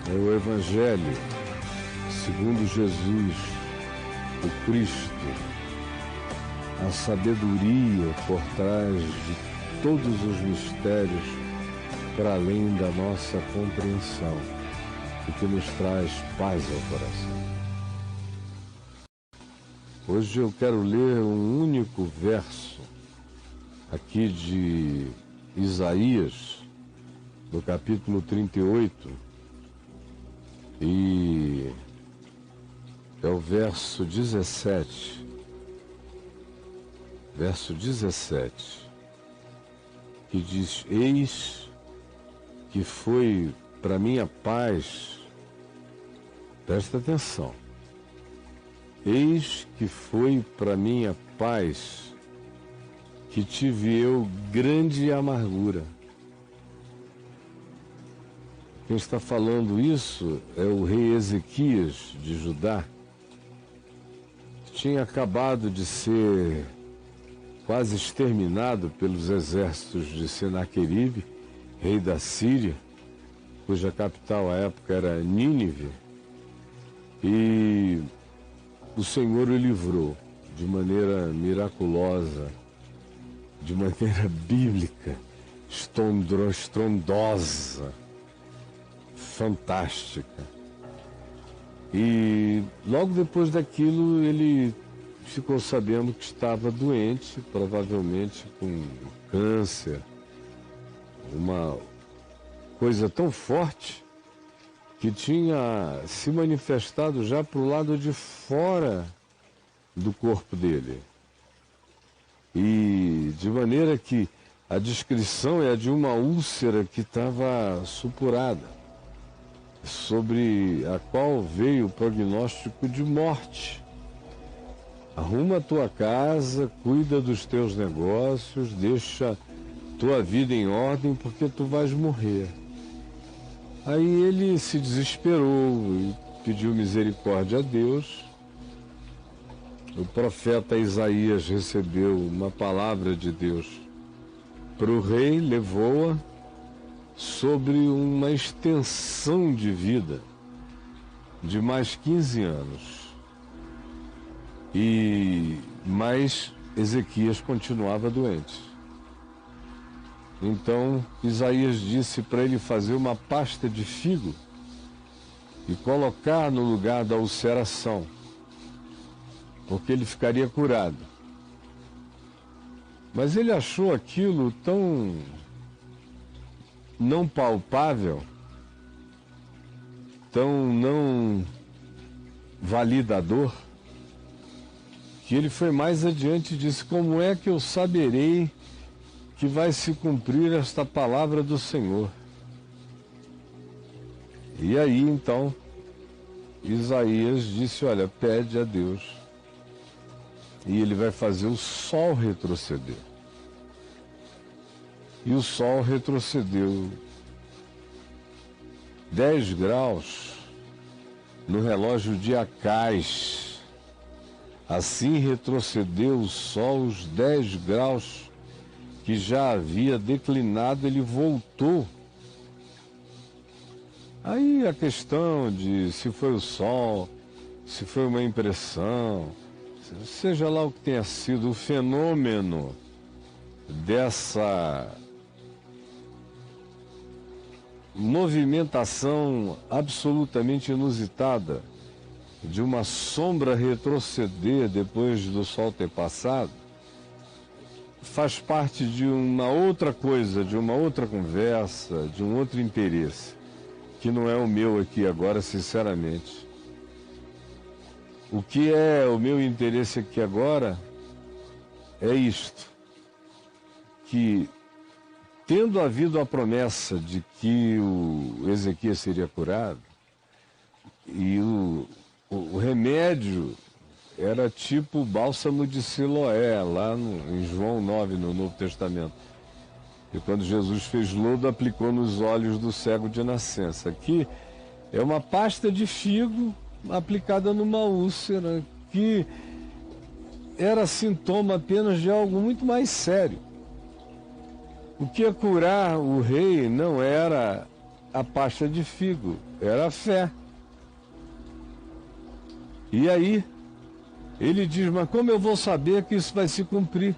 é o Evangelho segundo Jesus, o Cristo, a sabedoria por trás de todos os mistérios para além da nossa compreensão, o que nos traz paz ao coração. Hoje eu quero ler um único verso aqui de Isaías, no capítulo 38, e é o verso 17. Verso 17, que diz: Eis que foi para minha paz, presta atenção, eis que foi para minha paz que tive eu grande amargura. Quem está falando isso é o rei Ezequias de Judá, que tinha acabado de ser quase exterminado pelos exércitos de Senaqueribe, rei da Síria, cuja capital à época era Nínive, e o Senhor o livrou de maneira miraculosa, de maneira bíblica, estrondosa, fantástica. E logo depois daquilo ele ficou sabendo que estava doente, provavelmente com câncer, uma coisa tão forte que tinha se manifestado já para o lado de fora do corpo dele. E de maneira que a descrição é a de uma úlcera que estava supurada, sobre a qual veio o prognóstico de morte. Arruma a tua casa, cuida dos teus negócios, deixa tua vida em ordem, porque tu vais morrer. Aí ele se desesperou e pediu misericórdia a Deus. O profeta Isaías recebeu uma palavra de Deus para o rei, levou-a sobre uma extensão de vida de mais 15 anos. Mas Ezequias continuava doente. Então Isaías disse para ele fazer uma pasta de figo e colocar no lugar da ulceração, porque ele ficaria curado. Mas ele achou aquilo tão não palpável, tão não validador, que ele foi mais adiante e disse: como é que eu saberei que vai se cumprir esta palavra do Senhor? E aí então Isaías disse: olha, pede a Deus e ele vai fazer o sol retroceder. E o sol retrocedeu 10 graus no relógio de Acais. Assim retrocedeu o sol os 10 graus que já havia declinado, ele voltou. Aí a questão de se foi o sol, se foi uma impressão, seja lá o que tenha sido, o fenômeno dessa movimentação absolutamente inusitada de uma sombra retroceder depois do sol ter passado, faz parte de uma outra coisa, de uma outra conversa, de um outro interesse, que não é o meu aqui agora, sinceramente. O que é o meu interesse aqui agora é isto, que tendo havido a promessa de que o Ezequias seria curado, e o remédio era tipo o bálsamo de Siloé, lá em João 9, no Novo Testamento. E quando Jesus fez lodo, aplicou nos olhos do cego de nascença. Aqui é uma pasta de figo aplicada numa úlcera, que era sintoma apenas de algo muito mais sério. O que ia curar o rei não era a pasta de figo, era a fé. E aí, ele diz, mas como eu vou saber que isso vai se cumprir?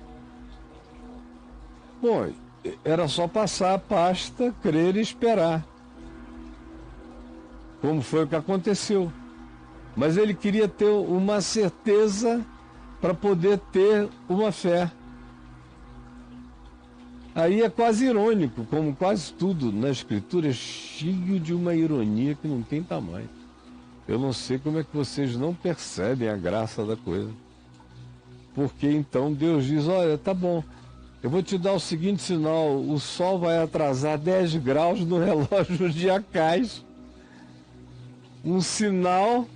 Bom, era só passar a pasta, crer e esperar. Como foi o que aconteceu. Mas ele queria ter uma certeza para poder ter uma fé. Aí é quase irônico, como quase tudo na Escritura é cheio de uma ironia que não tem tamanho. Eu não sei como é que vocês não percebem a graça da coisa. Porque então Deus diz, olha, tá bom, eu vou te dar o seguinte sinal, o sol vai atrasar 10 graus no relógio de Acais. Um sinal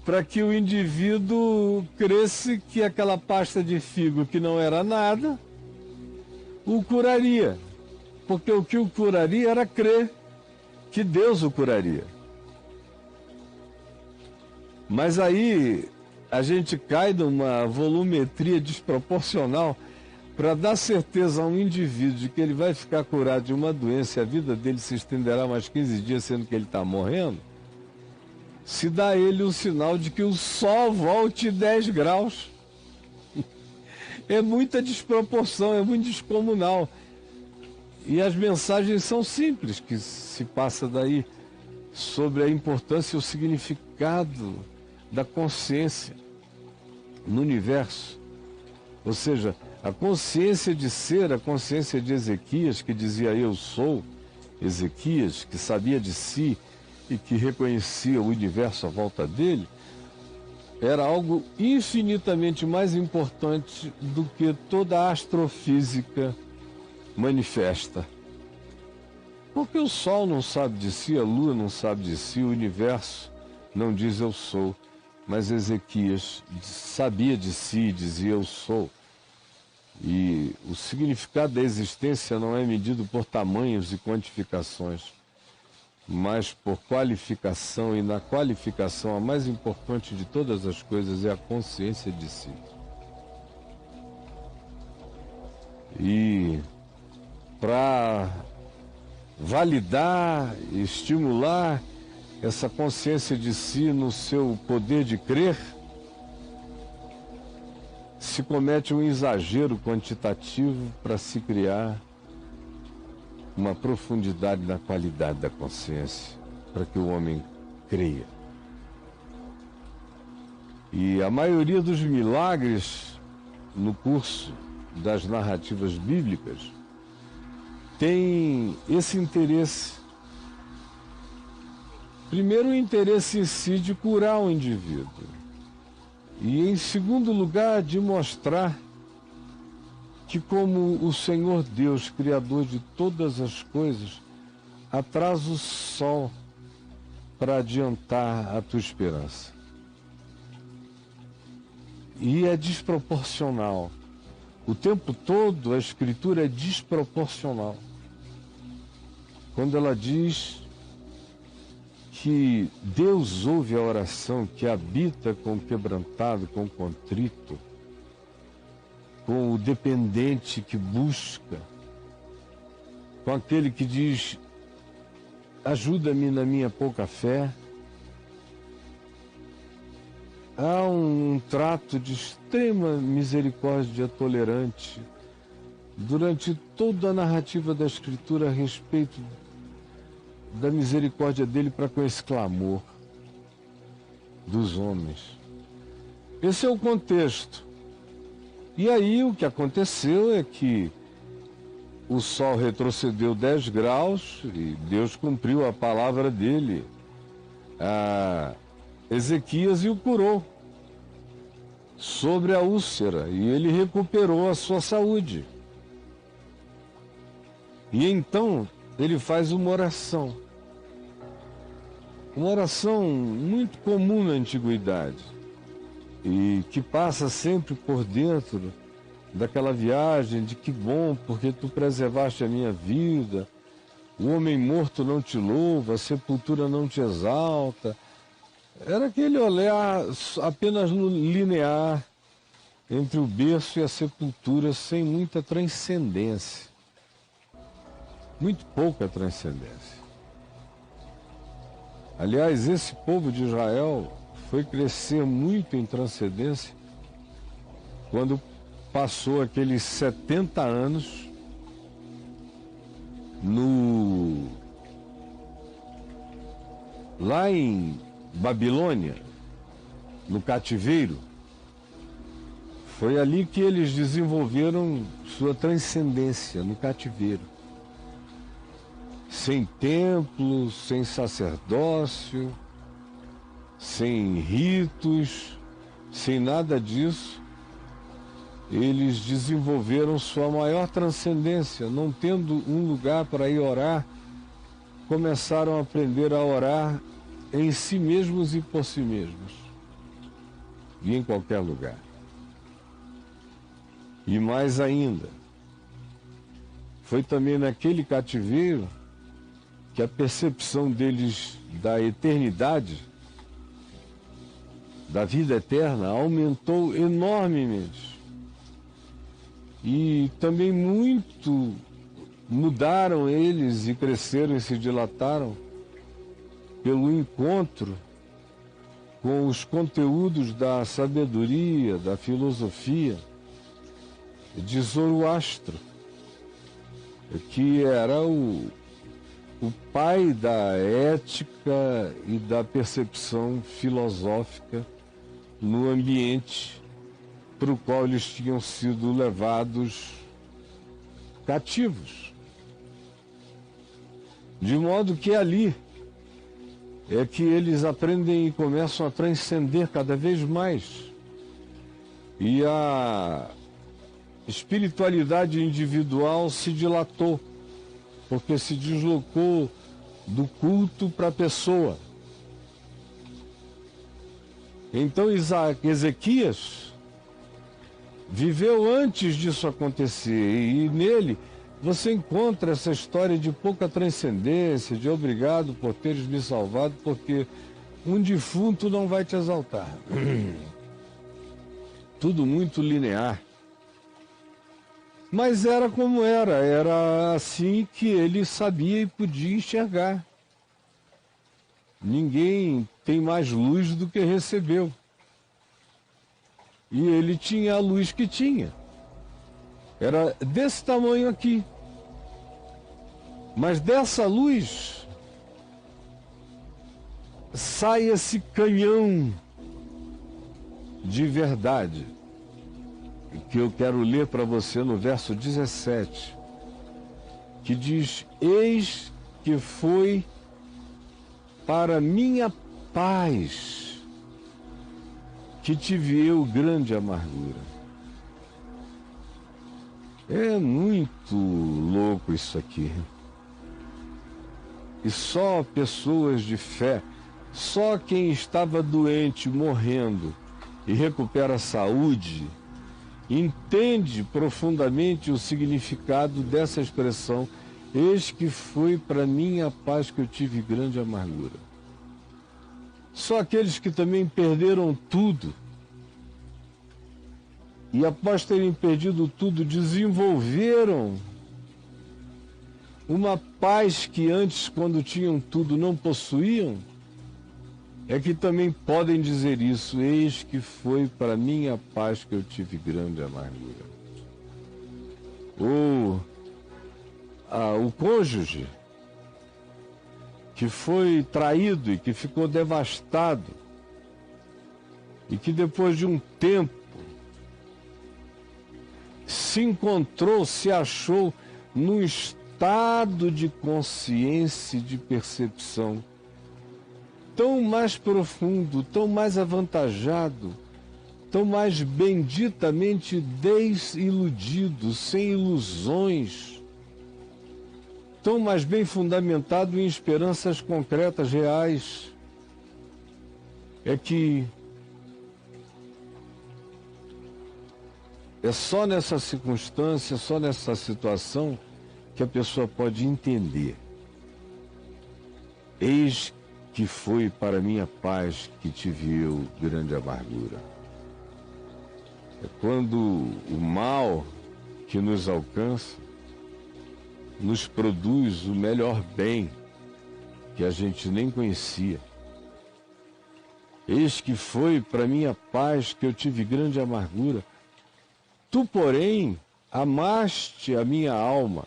para que o indivíduo cresce que aquela pasta de figo que não era nada, o curaria. Porque o que o curaria era crer que Deus o curaria. Mas aí a gente cai numa volumetria desproporcional para dar certeza a um indivíduo de que ele vai ficar curado de uma doença e a vida dele se estenderá mais 15 dias, sendo que ele está morrendo, se dá a ele o sinal de que o sol volte 10 graus. É muita desproporção, é muito descomunal. E as mensagens são simples, que se passa daí sobre a importância e o significado da consciência no universo. Ou seja, a consciência de ser, a consciência de Ezequias, que dizia eu sou, Ezequias, que sabia de si e que reconhecia o universo à volta dele, era algo infinitamente mais importante do que toda a astrofísica manifesta. Porque o Sol não sabe de si, a Lua não sabe de si, o universo não diz eu sou, mas Ezequias sabia de si e dizia eu sou. E o significado da existência não é medido por tamanhos e quantificações, mas por qualificação, e na qualificação a mais importante de todas as coisas é a consciência de si. E para validar, estimular essa consciência de si no seu poder de crer, se comete um exagero quantitativo para se criar uma profundidade na qualidade da consciência, para que o homem creia. E a maioria dos milagres no curso das narrativas bíblicas tem esse interesse. Primeiro, o interesse em si de curar o indivíduo. E, em segundo lugar, de mostrar que como o Senhor Deus, Criador de todas as coisas, atrasa o sol para adiantar a tua esperança. E é desproporcional. O tempo todo a Escritura é desproporcional. Quando ela diz que Deus ouve a oração, que habita com o quebrantado, com o contrito, com o dependente que busca, com aquele que diz, ajuda-me na minha pouca fé. Há um trato de extrema misericórdia tolerante durante toda a narrativa da Escritura a respeito da misericórdia dele para com esse clamor dos homens. Esse é o contexto. E aí o que aconteceu é que o sol retrocedeu 10 graus e Deus cumpriu a palavra dele a Ezequias e o curou sobre a úlcera, e ele recuperou a sua saúde. E então ele faz uma oração muito comum na antiguidade e que passa sempre por dentro daquela viagem de que bom, porque tu preservaste a minha vida, o homem morto não te louva, a sepultura não te exalta. Era aquele olhar apenas linear entre o berço e a sepultura, sem muita transcendência. muito pouca transcendência. Aliás, esse povo de Israel foi crescer muito em transcendência quando passou aqueles 70 anos lá em Babilônia, no cativeiro. Foi ali que eles desenvolveram sua transcendência, no cativeiro. Sem templo, sem sacerdócio, sem ritos, sem nada disso, eles desenvolveram sua maior transcendência. Não tendo um lugar para ir orar, começaram a aprender a orar em si mesmos e por si mesmos, e em qualquer lugar. E mais ainda, foi também naquele cativeiro que a percepção deles da eternidade, da vida eterna, aumentou enormemente. E também muito mudaram eles e cresceram e se dilataram pelo encontro com os conteúdos da sabedoria, da filosofia de Zoroastro, que era o pai da ética e da percepção filosófica no ambiente para o qual eles tinham sido levados cativos. De modo que ali é que eles aprendem e começam a transcender cada vez mais. E a espiritualidade individual se dilatou, porque se deslocou do culto para a pessoa. Então Ezequias viveu antes disso acontecer, e nele você encontra essa história de pouca transcendência, de obrigado por teres me salvado, porque um defunto não vai te exaltar. Tudo muito linear. Mas era como era assim que ele sabia e podia enxergar. Ninguém tem mais luz do que recebeu. E ele tinha a luz que tinha. Era desse tamanho aqui. Mas dessa luz sai esse canhão de verdade, que eu quero ler para você no verso 17, que diz: eis que foi para minha paz que tive eu grande amargura. É muito louco isso aqui. E só pessoas de fé, só quem estava doente, morrendo e recupera a saúde, entende profundamente o significado dessa expressão: eis que foi para mim a paz que eu tive grande amargura. Só aqueles que também perderam tudo, e após terem perdido tudo, desenvolveram uma paz que antes, quando tinham tudo, não possuíam, é que também podem dizer isso: eis que foi para mim a paz que eu tive grande amargura. Ou o cônjuge que foi traído e que ficou devastado, e que depois de um tempo se encontrou, se achou num estado de consciência e de percepção tão mais profundo, tão mais avantajado, tão mais benditamente desiludido, sem ilusões, tão mais bem fundamentado em esperanças concretas, reais. É que é só nessa circunstância, só nessa situação, que a pessoa pode entender: eis que foi para minha paz que tive eu grande amargura. É quando o mal que nos alcança nos produz o melhor bem que a gente nem conhecia. Eis que foi para minha paz que eu tive grande amargura. Tu, porém, amaste a minha alma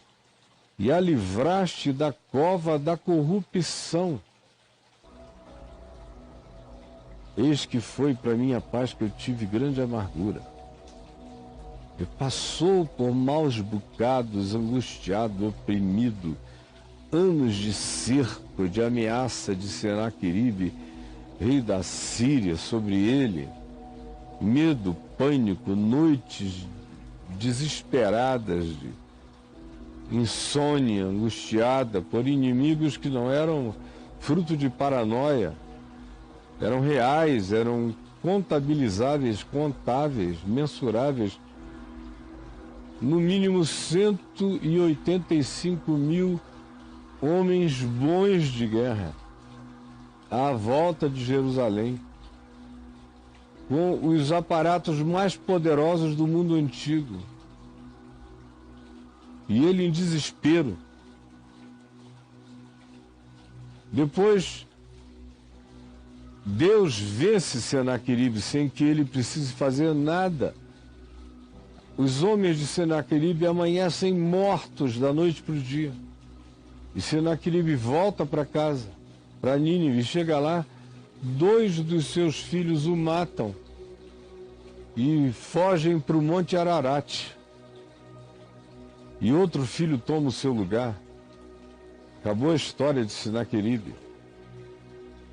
e a livraste da cova da corrupção. Eis que foi para minha paz que eu tive grande amargura. E passou por maus bocados, angustiado, oprimido, anos de cerco, de ameaça de Senaqueribe, rei da Síria, sobre ele, medo, pânico, noites desesperadas, de insônia, angustiada por inimigos que não eram fruto de paranoia, eram reais, eram contabilizáveis, contáveis, mensuráveis. No mínimo 185 mil homens bons de guerra à volta de Jerusalém, com os aparatos mais poderosos do mundo antigo. E ele em desespero. Depois, Deus vence Senaqueribe sem que ele precise fazer nada. Os homens de Senaqueribe amanhecem mortos da noite para o dia. E Senaqueribe volta para casa, para Nínive, chega lá, 2 dos seus filhos o matam e fogem para o Monte Ararat. E outro filho toma o seu lugar. Acabou a história de Senaqueribe.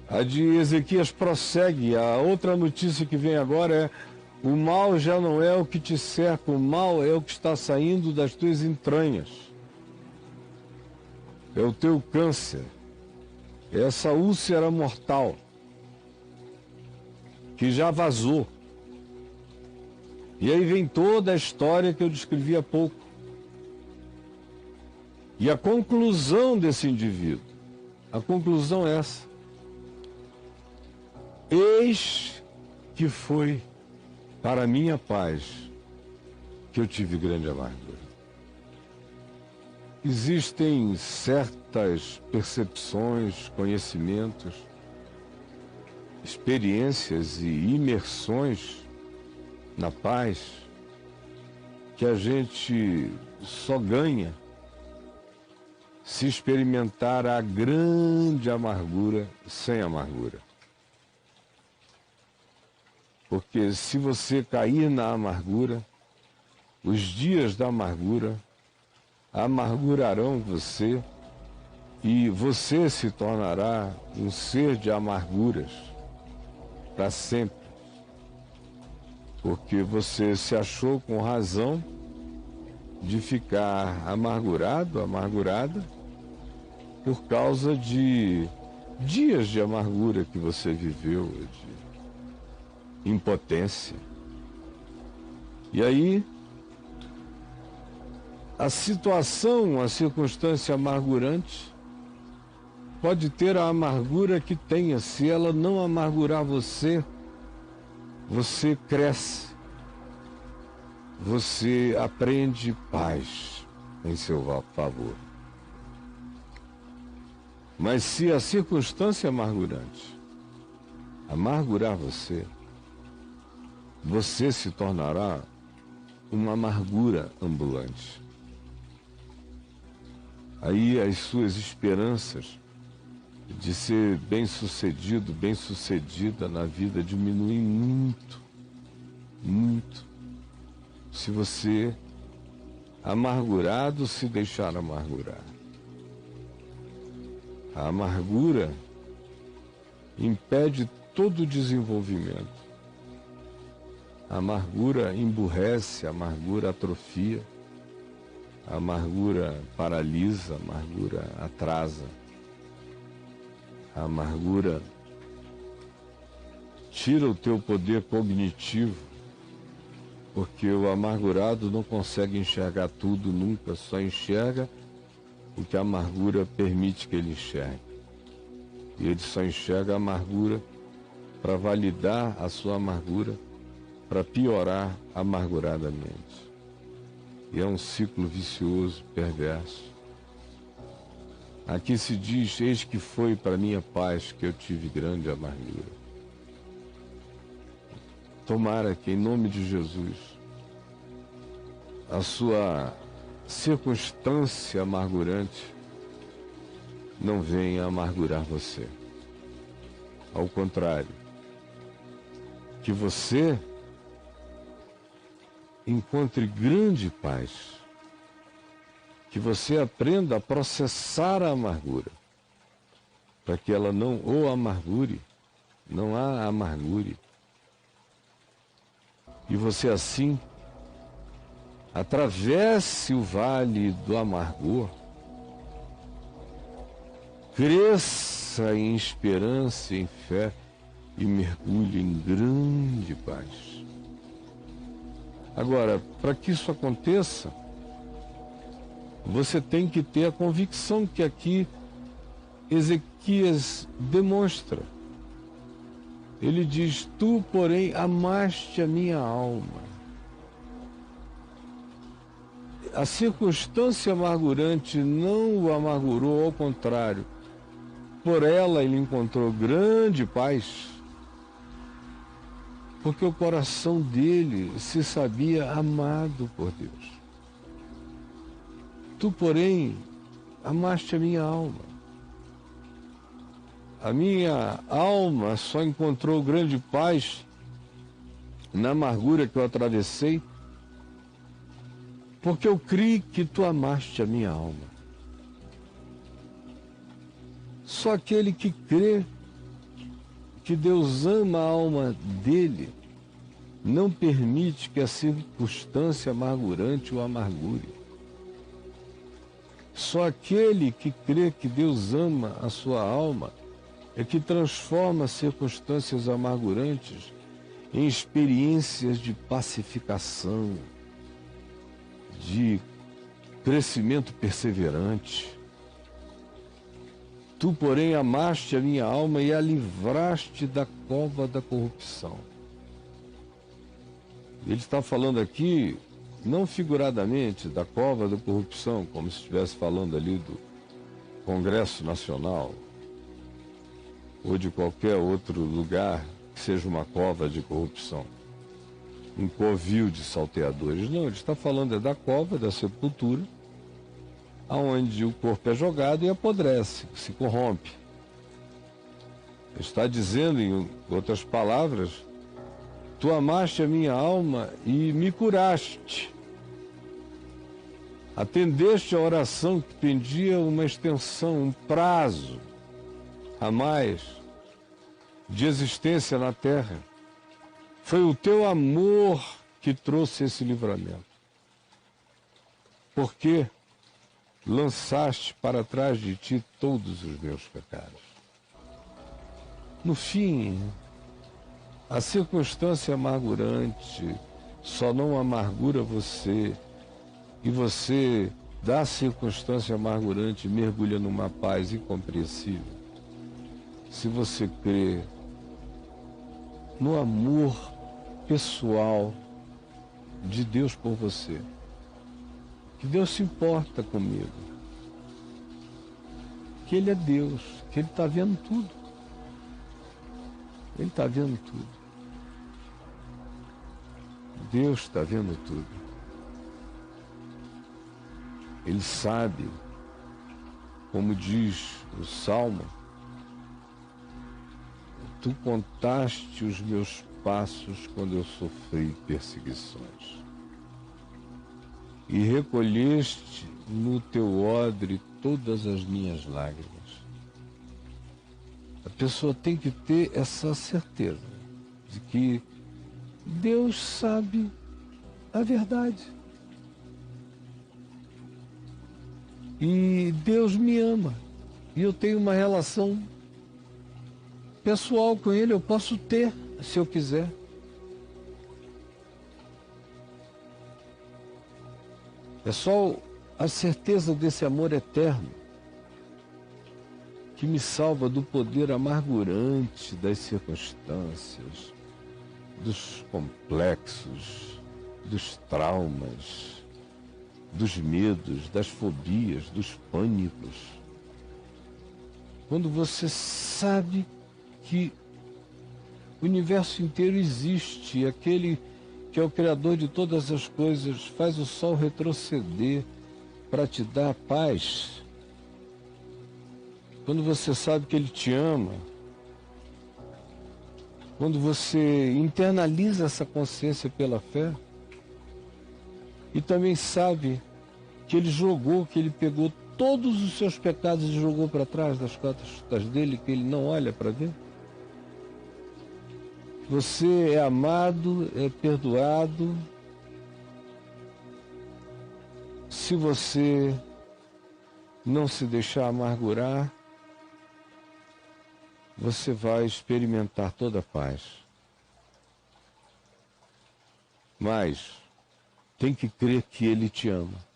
A de Ezequias prossegue. A outra notícia que vem agora é: o mal já não é o que te cerca, o mal é o que está saindo das tuas entranhas. É o teu câncer, é essa úlcera mortal que já vazou. E aí vem toda a história que eu descrevi há pouco. E a conclusão desse indivíduo, a conclusão é essa: eis que foi para a minha paz que eu tive grande amargura. Existem certas percepções, conhecimentos, experiências e imersões na paz que a gente só ganha se experimentar a grande amargura sem amargura. Porque se você cair na amargura, os dias da amargura amargurarão você e você se tornará um ser de amarguras para sempre. Porque você se achou com razão de ficar amargurado, amargurada, por causa de dias de amargura que você viveu, de impotência. E aí, a situação, a circunstância amargurante, pode ter a amargura que tenha. Se ela não amargurar você, você cresce, você aprende paz em seu favor. Mas se a circunstância amargurante amargurar você, você se tornará uma amargura ambulante. Aí as suas esperanças de ser bem-sucedido, bem-sucedida na vida diminuem muito, muito, se você, amargurado, se deixar amargurar. A amargura impede todo o desenvolvimento. A amargura emburrece, a amargura atrofia, a amargura paralisa, a amargura atrasa. A amargura tira o teu poder cognitivo, porque o amargurado não consegue enxergar tudo nunca, só enxerga o que a amargura permite que ele enxergue. E ele só enxerga a amargura para validar a sua amargura, para piorar amarguradamente. E é um ciclo vicioso, perverso, Aqui se diz: eis que foi para minha paz que eu tive grande amargura. Tomara que, em nome de Jesus, a sua circunstância amargurante não venha amargurar você. Ao contrário, que você encontre grande paz, que você aprenda a processar a amargura, para que ela não o amargure, não a amargure. E você assim atravesse o vale do amargor, cresça em esperança, em fé e mergulhe em grande paz. Agora, para que isso aconteça, você tem que ter a convicção que aqui Ezequias demonstra. Ele diz: tu, porém, amaste a minha alma. A circunstância amargurante não o amargurou, ao contrário. Por ela ele encontrou grande paz, porque o coração dele se sabia amado por Deus. Tu, porém, amaste a minha alma. A minha alma só encontrou grande paz na amargura que eu atravessei, porque eu criei que tu amaste a minha alma. Só aquele que crê que Deus ama a alma dele não permite que a circunstância amargurante o amargure. Só aquele que crê que Deus ama a sua alma é que transforma circunstâncias amargurantes em experiências de pacificação, de crescimento perseverante. Tu, porém, amaste a minha alma e a livraste da cova da corrupção. Ele está falando aqui, não figuradamente, da cova da corrupção, como se estivesse falando ali do Congresso Nacional, ou de qualquer outro lugar que seja uma cova de corrupção, um covil de salteadores. Não, ele está falando da cova da sepultura, aonde o corpo é jogado e apodrece, se corrompe. Ele está dizendo, em outras palavras: tu amaste a minha alma e me curaste. Atendeste a oração que pedia uma extensão, um prazo a mais de existência na terra. Foi o teu amor que trouxe esse livramento. Porque lançaste para trás de ti todos os meus pecados. No fim, a circunstância amargurante só não amargura você, e você, da circunstância amargurante, mergulha numa paz incompreensível, se você crê no amor pessoal de Deus por você, que Deus se importa comigo, que Ele é Deus, que Ele está vendo tudo. Ele está vendo tudo. Deus está vendo tudo. Ele sabe, como diz o Salmo: tu contaste os meus passos quando eu sofri perseguições, e recolheste no teu odre todas as minhas lágrimas. A pessoa tem que ter essa certeza de que Deus sabe a verdade. E Deus me ama. E eu tenho uma relação pessoal com Ele, eu posso ter, se eu quiser. É só a certeza desse amor eterno que me salva do poder amargurante das circunstâncias, dos complexos, dos traumas, dos medos, das fobias, dos pânicos, quando você sabe que o universo inteiro existe, e aquele que é o Criador de todas as coisas faz o sol retroceder para te dar paz, quando você sabe que Ele te ama, quando você internaliza essa consciência pela fé, e também sabe que Ele pegou todos os seus pecados e jogou para trás das costas dele, que Ele não olha para ver. Você é amado, é perdoado, se você não se deixar amargurar, você vai experimentar toda a paz. Mas tem que crer que Ele te ama.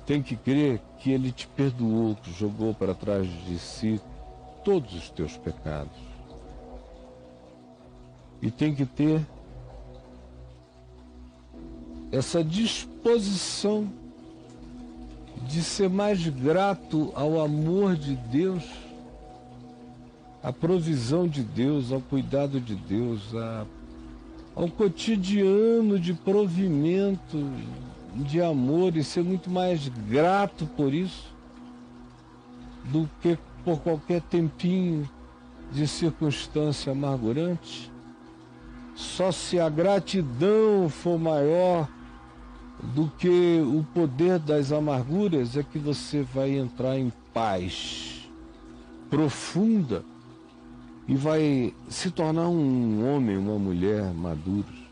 Tem que crer que Ele te perdoou, que jogou para trás de si todos os teus pecados. E tem que ter essa disposição de ser mais grato ao amor de Deus, à provisão de Deus, ao cuidado de Deus, ao cotidiano de provimento, de amor, e ser muito mais grato por isso do que por qualquer tempinho de circunstância amargurante. Só se a gratidão for maior do que o poder das amarguras é que você vai entrar em paz profunda e vai se tornar um homem, uma mulher maduros,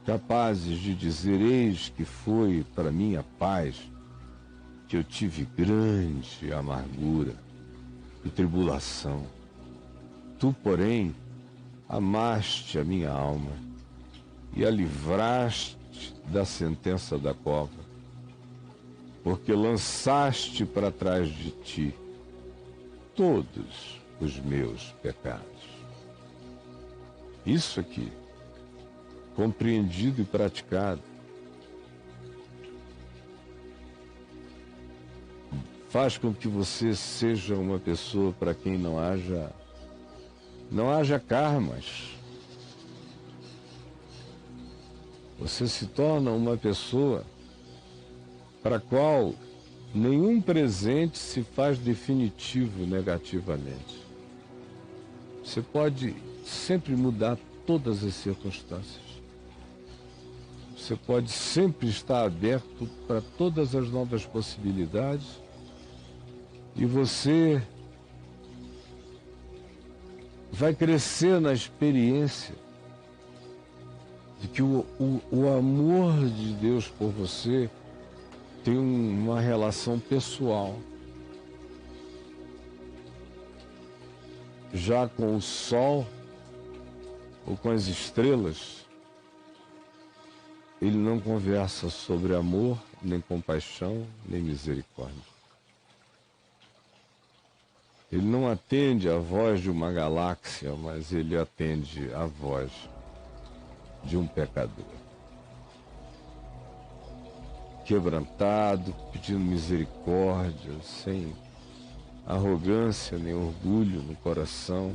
capazes de dizer: eis que foi para mim a paz, que eu tive grande amargura e tribulação. Tu, porém, amaste a minha alma e a livraste da sentença da cova, porque lançaste para trás de ti todos os meus pecados. Isso aqui, compreendido e praticado, faz com que você seja uma pessoa para quem não haja karmas. Você se torna uma pessoa para a qual nenhum presente se faz definitivo negativamente. Você pode sempre mudar todas as circunstâncias. Você pode sempre estar aberto para todas as novas possibilidades, e você vai crescer na experiência de que o amor de Deus por você tem uma relação pessoal. Já com o sol ou com as estrelas, ele não conversa sobre amor, nem compaixão, nem misericórdia. Ele não atende a voz de uma galáxia, mas ele atende a voz de um pecador, quebrantado, pedindo misericórdia, sem arrogância nem orgulho no coração,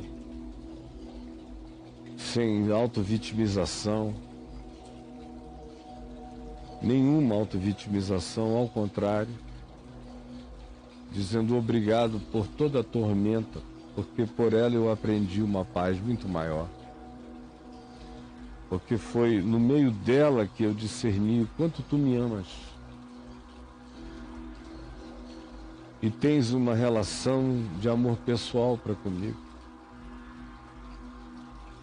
sem autovitimização, nenhuma autovitimização, ao contrário, dizendo obrigado por toda a tormenta, porque por ela eu aprendi uma paz muito maior. Porque foi no meio dela que eu discerni o quanto tu me amas. E tens uma relação de amor pessoal para comigo.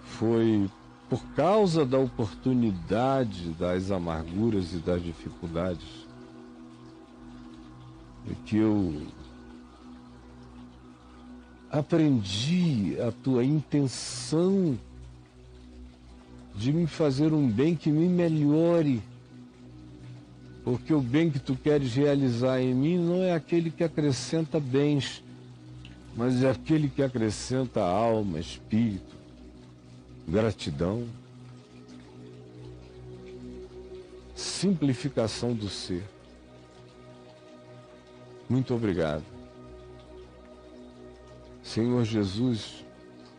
Foi por causa da oportunidade das amarguras e das dificuldades que eu aprendi a tua intenção de me fazer um bem que me melhore, porque o bem que tu queres realizar em mim não é aquele que acrescenta bens, mas é aquele que acrescenta alma, espírito, gratidão, simplificação do ser. Muito obrigado. Senhor Jesus,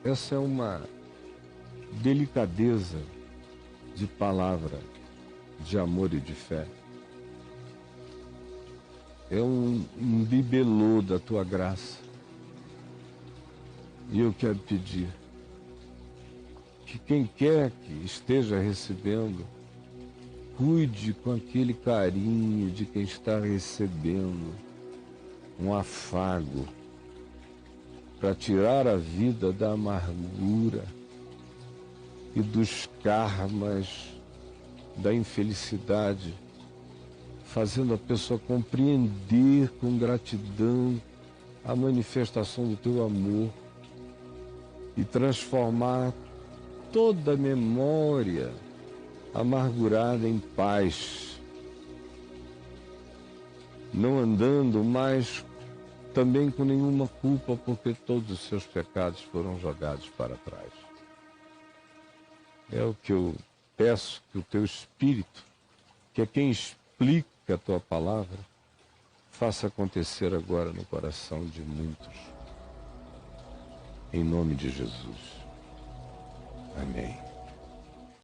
essa é uma delicadeza de palavra, de amor e de fé. É um bibelô da tua graça. E eu quero pedir que quem quer que esteja recebendo, cuide com aquele carinho de quem está recebendo um afago para tirar a vida da amargura e dos karmas da infelicidade, fazendo a pessoa compreender com gratidão a manifestação do teu amor e transformar toda a memória amargurada em paz, não andando mais também com nenhuma culpa, porque todos os seus pecados foram jogados para trás. É o que eu peço que o teu Espírito, que é quem explica a tua palavra, faça acontecer agora no coração de muitos. Em nome de Jesus. Amém.